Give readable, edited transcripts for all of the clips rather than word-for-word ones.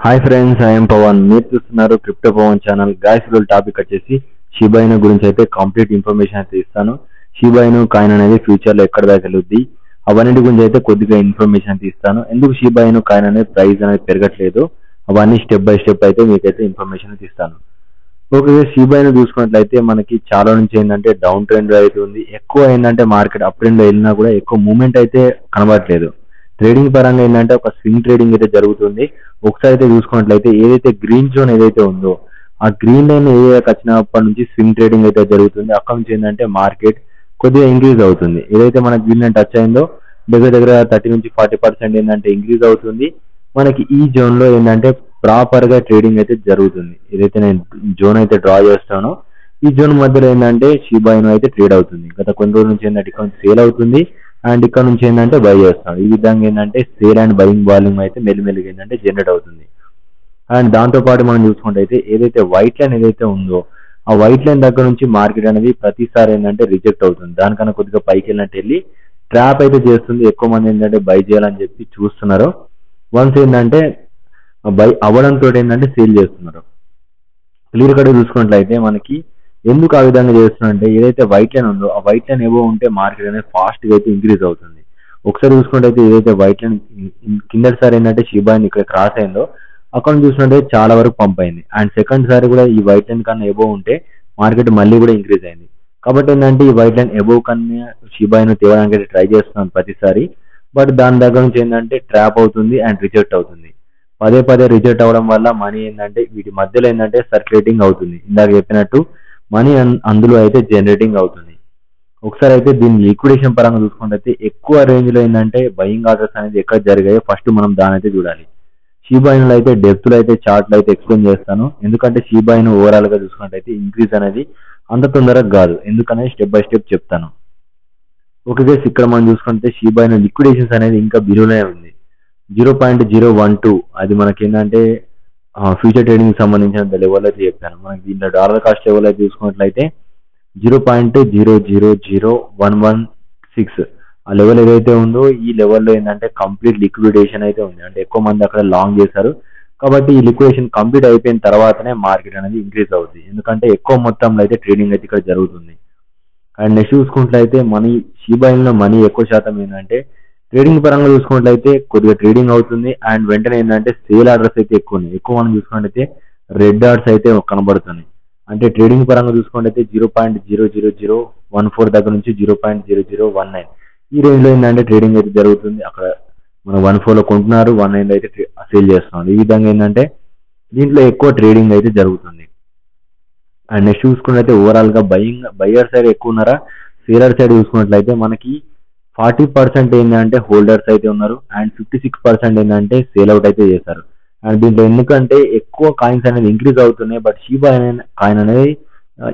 Hi friends, I'm Pawan. మీరు చూస్తున్నారు crypto Pawan channel. Guys, ఈరోజు టాపిక్ వచ్చేసి షిబా ఇను గురించి అయితే కంప్లీట్ ఇన్ఫర్మేషన్ అయితే ఇస్తాను. షిబా ఇను కాయిన్ అనేది ఫ్యూచర్ లో ఎక్కడ దాకా వెళ్తుంది, అవన్నిటి గురించి అయితే కొద్దిగా ఇన్ఫర్మేషన్ అయితే ఇస్తాను. ఎందుకు షిబా ఇను కాయిన్ అనేది ప్రైస్ అనేది పెరగట్లేదు, అవన్నీ స్టెప్ బై స్టెప్ అయితే మీకైతే ఇన్ఫర్మేషన్ అయితే ఇస్తాను. ఓకే, షిబా ఇను చూసుకున్నట్లయితే మనకి చాలా నుంచి ఏంటంటే డౌన్ ట్రెండ్ అయితే ఉంది. ఎక్కువ ఏంటంటే మార్కెట్ అప్ ట్రెండ్ లో వెళ్ళినా కూడా ఎక్కువ మూవ్మెంట్ అయితే కనబడట్లేదు. ట్రేడింగ్ పరంగా ఏంటంటే ఒక స్వింగ్ ట్రేడింగ్ అయితే జరుగుతుంది. ఒకసారి అయితే చూసుకున్నట్లయితే ఏదైతే గ్రీన్ జోన్ ఏదైతే ఉందో ఆ గ్రీన్ లైన్ ఏదైతే వచ్చినప్పటి నుంచి స్వింగ్ ట్రేడింగ్ అయితే జరుగుతుంది. అక్కడ నుంచి ఏంటంటే మార్కెట్ కొద్దిగా ఇంక్రీజ్ అవుతుంది. ఏదైతే మన గ్రీన్ లైన్ టచ్ అయిందో దగ్గర దగ్గర 30 నుంచి 40% ఏంటంటే ఇంక్రీజ్ అవుతుంది. మనకి ఈ జోన్ లో ఏంటంటే ప్రాపర్ గా ట్రేడింగ్ అయితే జరుగుతుంది. ఏదైతే నేను జోన్ అయితే డ్రా చేస్తానో ఈ జోన్ మధ్యలో ఏంటంటే షిబా ఇను అయితే ట్రేడ్ అవుతుంది. గత కొన్ని రోజుల నుంచి ఏంటంటే ఇక్కడ నుంచి సేల్ అవుతుంది అండ్ ఇక్కడ నుంచి ఏంటంటే బై చేస్తాడు. ఈ విధంగా ఏంటంటే సేల్ అండ్ బయింగ్ వాల్యూమ్ అయితే మెల్లిమెల్లిగా ఏంటంటే జనరేట్ అవుతుంది. అండ్ దాంతో పాటు మనం చూసుకుంటే అయితే ఏదైతే వైట్ లైన్ ఏదైతే ఉందో ఆ వైట్ లైన్ దగ్గర నుంచి మార్కెట్ అనేది ప్రతిసారి ఏంటంటే రిజెక్ట్ అవుతుంది. దానికన్నా కొద్దిగా పైకి వెళ్ళినట్టు వెళ్ళి ట్రాప్ అయితే చేస్తుంది. ఎక్కువ మంది ఏంటంటే బై చేయాలని చెప్పి చూస్తున్నారు. వన్స్ ఏంటంటే బై అవ్వడంతో ఏంటంటే సేల్ చేస్తున్నారు. క్లియర్ కట్ చూసుకున్నట్లయితే మనకి ఎందుకు ఆ విధంగా చేస్తున్నారంటే ఏదైతే వైట్ లైన్ ఉందో ఆ వైట్ లైన్ ఏవో ఉంటే మార్కెట్ అనేది ఫాస్ట్ గా అయితే ఇంక్రీజ్ అవుతుంది. ఒకసారి చూసుకున్నట్లయితే ఏదైతే వైట్ లైన్ కిందసారి ఏంటంటే షిబా ఇను ఇక్కడ క్రాస్ అయిందో అక్కడ చూసినట్లయితే చాలా వరకు పంప్ అయింది. అండ్ సెకండ్ సారి కూడా ఈ వైట్ లైన్ కన్నా ఎబో ఉంటే మార్కెట్ మళ్ళీ కూడా ఇంక్రీజ్ అయింది. కాబట్టి ఏంటంటే ఈ వైట్ లైన్ ఎబో కన్నా షిబా ఇను తేవడానికి అయితే ట్రై చేస్తున్నాను ప్రతిసారి. బట్ దాని దగ్గర నుంచి ఏంటంటే ట్రాప్ అవుతుంది అండ్ రిజెక్ట్ అవుతుంది. పదే పదే రిజెక్ట్ అవడం వల్ల మనీ ఏంటంటే వీటి మధ్యలో ఏంటంటే సర్క్యులేటింగ్ అవుతుంది. ఇందాక చెప్పినట్టు మనీ అందులో అయితే జనరేటింగ్ అవుతుంది. ఒకసారి అయితే దీని లిక్విడేషన్ పరంగా చూసుకుంటే ఎక్కువ రేంజ్ లో ఏంటంటే బయింగ్ ఆర్డర్స్ అనేది ఎక్కడ జరిగాయో ఫస్ట్ మనం దాని అయితే చూడాలి. షిబా ఇనులో అయితే డెప్త్ లో అయితే చార్ట్ లో అయితే ఎక్స్ప్లెయిన్ చేస్తాను. ఎందుకంటే షిబా ఇను ఓవరాల్ గా చూసుకున్నట్టయితే ఇంక్రీజ్ అనేది అంత తొందరగా కాదు, ఎందుకనేది స్టెప్ బై స్టెప్ చెప్తాను. ఓకే గైస్, ఇక్కడ మనం చూసుకుంటే షిబా ఇను లిక్విడేషన్స్ అనేది ఇంకా బిలోనే ఉంది. 0.012 అది మనకి ఏంటంటే ఫ్యూచర్ ట్రేడింగ్ సంబంధించిన లెవెల్ అయితే చెప్పాను. మనకి దీంట్లో డాలర్ కాస్ట్ లెవెల్ అయితే చూసుకున్నట్లయితే 0.000116 ఆ లెవెల్ ఏదైతే ఉందో ఈ లెవెల్లో ఏంటంటే కంప్లీట్ లిక్విడేషన్ అయితే ఉంది. అంటే ఎక్కువ మంది అక్కడ లాంగ్ చేశారు కాబట్టి ఈ లిక్విడేషన్ కంప్లీట్ అయిపోయిన తర్వాతనే మార్కెట్ అనేది ఇంక్రీజ్ అవుతుంది. ఎందుకంటే ఎక్కువ మొత్తంలో అయితే ట్రేడింగ్ అయితే ఇక్కడ జరుగుతుంది. అండ్ నెక్స్ట్ చూసుకున్నట్లయితే మనీ షిబా ఇనులో మనీ ఎక్కువ శాతం ఏంటంటే ట్రేడింగ్ పరంగా చూసుకున్నట్లయితే కొద్దిగా ట్రేడింగ్ అవుతుంది. అండ్ వెంటనే ఏంటంటే సేల్ ఆర్డర్స్ అయితే ఎక్కువ ఉన్నాయి. ఎక్కువ మనం చూసుకున్నట్లయితే రెడ్ డాట్స్ అయితే కనబడుతున్నాయి. అంటే ట్రేడింగ్ పరంగా చూసుకున్నట్లయితే 0.00014 దగ్గర నుంచి 0.0019 ఈ రేంజ్ లో ఏంటంటే ట్రేడింగ్ అయితే జరుగుతుంది. అక్కడ మనం 14 లో కొంటున్నారు, 19 అయితే సేల్ చేస్తున్నారు. ఈ విధంగా ఏంటంటే దీంట్లో ఎక్కువ ట్రేడింగ్ అయితే జరుగుతుంది. అండ్ నెక్స్ట్ చూసుకున్నట్లయితే ఓవరాల్ గా బయ్యర్ సైడ్ ఎక్కువ ఉన్నారా, సేలర్ సైడ్ చూసుకున్నట్లయితే మనకి 40% ఏంటంటే హోల్డర్స్ అయితే ఉన్నారు అండ్ 56% ఏంటంటే సేల్ అవుట్ అయితే చేశారు. అండ్ దీంట్లో ఎందుకంటే ఎక్కువ కాయిన్స్ అనేది ఇంక్రీజ్ అవుతున్నాయి, బట్ షిబా కాయిన్ అనేది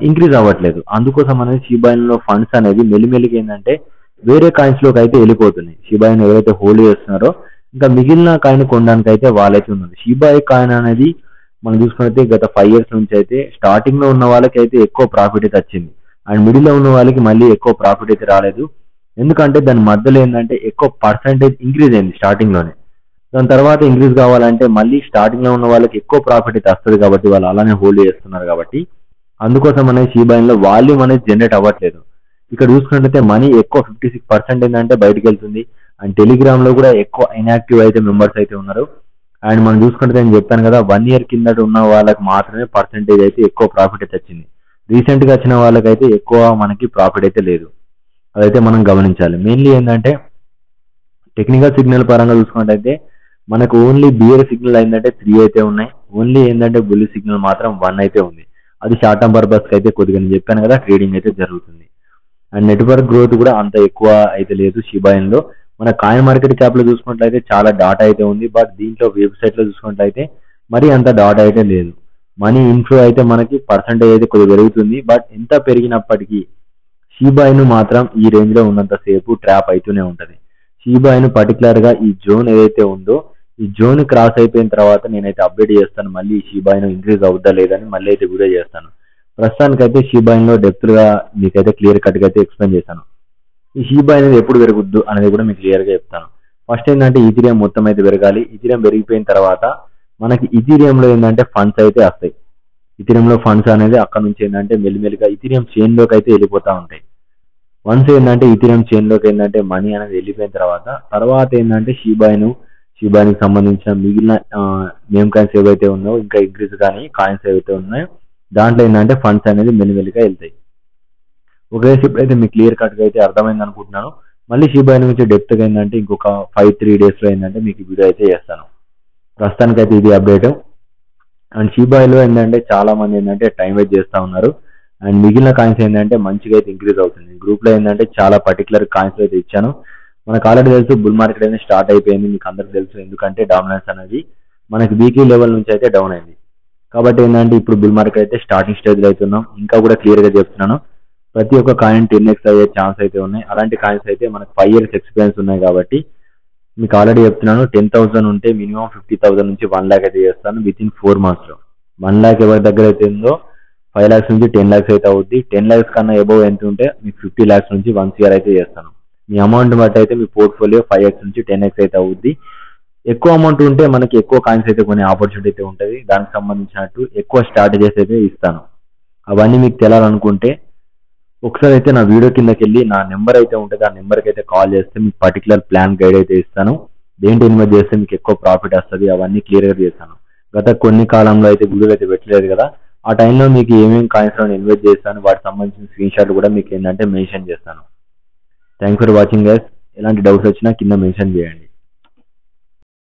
ఇంక్రీజ్ అవ్వట్లేదు. అందుకోసం అనేది షిబా ఇనులో ఫండ్స్ అనేది మెల్లిమెల్లిగా ఏంటంటే వేరే కాయిన్స్ లోకి అయితే వెళ్ళిపోతున్నాయి. షిబా ఇను ఎవరైతే హోల్డ్ చేస్తున్నారో ఇంకా మిగిలిన కాయిన్ కొనడానికి అయితే వాళ్ళైతే ఉన్నారు. షిబా కాయిన్ అనేది మనం చూసుకున్నట్లయితే గత 5 years నుంచి అయితే స్టార్టింగ్ లో ఉన్న వాళ్ళకి అయితే ఎక్కువ ప్రాఫిట్ అయితే వచ్చింది. అండ్ మిడిల్ లో ఉన్న వాళ్ళకి మళ్ళీ ఎక్కువ ప్రాఫిట్ అయితే రాలేదు. ఎందుకంటే దాని మధ్యలో ఏంటంటే ఎక్కువ పర్సంటేజ్ ఇంక్రీజ్ అయింది స్టార్టింగ్ లోనే. దాని తర్వాత ఇంక్రీజ్ కావాలంటే మళ్ళీ స్టార్టింగ్ లో ఉన్న వాళ్ళకి ఎక్కువ ప్రాఫిట్ అయితే వస్తుంది కాబట్టి వాళ్ళు అలానే హోల్డ్ చేస్తున్నారు. కాబట్టి అందుకోసం అనేది షిబా ఇనులో వాల్యూమ్ అనేది జనరేట్ అవ్వట్లేదు. ఇక్కడ చూసుకున్నట్లయితే మనీ ఎక్కువ 56% ఏంటంటే బయటకు వెళ్తుంది. అండ్ టెలిగ్రామ్ లో కూడా ఎక్కువ ఇన్యాక్టివ్ అయితే మెంబర్స్ అయితే ఉన్నారు. అండ్ మనం చూసుకుంటే నేను చెప్పాను కదా 1 year కిందట ఉన్న వాళ్ళకి మాత్రమే పర్సంటేజ్ అయితే ఎక్కువ ప్రాఫిట్ అయితే వచ్చింది. రీసెంట్ గా వచ్చిన వాళ్ళకైతే ఎక్కువ మనకి ప్రాఫిట్ అయితే లేదు. అదైతే మనం గమనించాలి. మెయిన్లీ ఏంటంటే టెక్నికల్ సిగ్నల్ పరంగా చూసుకున్నట్టయితే మనకు ఓన్లీ బియర్ సిగ్నల్ ఏంటంటే 3 అయితే ఉన్నాయి. ఓన్లీ ఏంటంటే బుల్ సిగ్నల్ మాత్రం 1 అయితే ఉంది. అది షార్ట్ టర్మ్ పర్పస్ అయితే కొద్దిగా నేను చెప్పాను కదా ట్రేడింగ్ అయితే జరుగుతుంది. అండ్ నెట్వర్క్ గ్రోత్ కూడా అంత ఎక్కువ అయితే లేదు షిబా ఇనులో. మన కాయిన్ మార్కెట్ క్యాప్ లో చూసుకున్నట్లయితే చాలా డాటా అయితే ఉంది, బట్ దీంట్లో వెబ్సైట్ లో చూసుకున్నట్లయితే మరి అంత డాటా అయితే లేదు. మనీ ఇన్ఫ్లో అయితే మనకి పర్సంటేజ్ అయితే కొద్దిగా పెరుగుతుంది, బట్ ఎంత పెరిగినప్పటికీ షిబా ఇను మాత్రం ఈ రేంజ్ లో ఉన్నంత సేపు ట్రాప్ అవుతూనే ఉంటది. షిబా ఇను పర్టికులర్ గా ఈ జోన్ ఏదైతే ఉందో ఈ జోన్ క్రాస్ అయిపోయిన తర్వాత నేనైతే అప్డేట్ చేస్తాను. మళ్ళీ ఈ షిబా ఇను ఇంక్రీజ్ అవుద్దా లేదని మళ్ళీ అయితే వీడియో చేస్తాను. ప్రస్తుతానికైతే షిబా ఇనులో డెప్త్ గా మీకైతే క్లియర్ కట్ గా అయితే ఎక్స్ప్లెయిన్ చేశాను. ఈ షిబా అనేది ఎప్పుడు పెరుగుద్దు అనేది కూడా మీకు క్లియర్ గా చెప్తాను. ఫస్ట్ ఏంటంటే ఈథీరియం మొత్తం అయితే పెరగాలి. ఈథీరియం పెరిగిపోయిన తర్వాత మనకి ఇథీరియంలో ఏంటంటే ఫండ్స్ అయితే వస్తాయి. ఇథీరియంలో ఫండ్స్ అనేది అక్కడ నుంచి ఏంటంటే మెల్లిమెల్లిగా ఇథీరియం చైన్ లోకి అయితే వెళ్ళిపోతూ ఉంటాయి. వన్స్ ఏంటంటే ఇథీరియం చైన్ లోకి ఏంటంటే మనీ అనేది వెళ్ళిపోయిన తర్వాత ఏంటంటే షీబాయినికి సంబంధించిన మిగిలిన నేమ్ కాయిన్స్ ఏవైతే ఉన్నాయో, ఇంకా ఇంక్రీజ్ కానీ కాయిన్స్ ఏవైతే ఉన్నాయో దాంట్లో ఏంటంటే ఫండ్స్ అనేది మెల్లిమెల్లిగా వెళ్తాయి. ఓకే, ఇప్పుడైతే మీకు క్లియర్ కట్గా అయితే అర్థమైంది అనుకుంటున్నాను. మళ్ళీ షీబాయి నుంచి డెప్త్గా ఏంటంటే ఇంకొక 5-3 డేస్లో ఏంటంటే మీకు వీడియో అయితే చేస్తాను. ప్రస్తుతానికైతే ఇది అప్డేట్. అండ్ షీబాయిలో ఏంటంటే చాలా మంది ఏంటంటే టైం వేస్ట్ చేస్తూ ఉన్నారు. అండ్ మిగిలిన కాయిన్స్ ఏంటంటే మంచిగా అయితే ఇంక్రీజ్ అవుతుంది. గ్రూప్లో ఏంటంటే చాలా పర్టికులర్ కాయిన్స్ అయితే ఇచ్చాను. మనకు ఆల్రెడీ తెలుసు బుల్ మార్కెట్ అనేది స్టార్ట్ అయిపోయింది, మీకు అందరికి తెలుసు. ఎందుకంటే డామినెన్స్ అనేది మనకి వీక్లీ లెవెల్ నుంచి అయితే డౌన్ అయింది. కాబట్టి ఏంటంటే ఇప్పుడు బుల్ మార్కెట్ అయితే స్టార్టింగ్ స్టేజ్లో అయితే ఉన్నాం. ఇంకా కూడా క్లియర్గా చెప్తున్నాను, ప్రతి ఒక్క కాయిన్ 10x అయ్యే ఛాన్స్ అయితే ఉన్నాయి. అలాంటి కాయిన్స్ అయితే మనకు 5 years ఎక్స్పీరియన్స్ ఉన్నాయి. కాబట్టి మీకు ఆల్రెడీ చెప్తున్నాను, 10,000 ఉంటే మినిమం 50,000 నుంచి 1 lakh అయితే చేస్తాను విత్ ఇన్ 4 months లో. 1 lakh ఎవరి దగ్గర అయితే ఉందో 5 lakhs నుంచి 10 lakhs అయితే అవుద్ది. 10 lakhs కన్నా ఎబోవ్ ఎంత ఉంటే మీకు 50 lakhs నుంచి 1 CR అయితే చేస్తాను. మీ అమౌంట్ బట్టి అయితే మీ పోర్ట్ఫోలియో 5x నుంచి 10x అయితే అవుద్ది. ఎక్కువ అమౌంట్ ఉంటే మనకి ఎక్కువ కాయిన్స్ అయితే కొన్ని ఆపర్చునిటీ అయితే ఉంటుంది. దానికి సంబంధించినట్టు ఎక్కువ స్ట్రాటజీస్ అయితే ఇస్తాను. అవన్నీ మీకు తెలియాలనుకుంటే ఒకసారి అయితే నా వీడియో కిందకి వెళ్ళి నా నెంబర్ అయితే ఉంటుంది, ఆ నెంబర్కి అయితే కాల్ చేస్తే మీకు పర్టికులర్ ప్లాన్ గైడ్ అయితే ఇస్తాను. దేంట్లో ఇన్వెస్ట్ చేస్తే మీకు ఎక్కువ ప్రాఫిట్ వస్తుంది అవన్నీ క్లియర్గా చేస్తాను. గత కొన్ని కాలంలో అయితే వీడియోలు అయితే పెట్టలేదు కదా, ఆ టైంలో మీకు ఏమేమి కాయిన్స్లో ఇన్వెస్ట్ చేస్తాను వాటికి సంబంధించిన స్క్రీన్ షాట్లు కూడా మీకు ఏంటంటే మెన్షన్ చేస్తాను. Thanks for watching guys. ఎలాంటి డౌట్స్ వచ్చినా కింద మెన్షన్ చేయండి.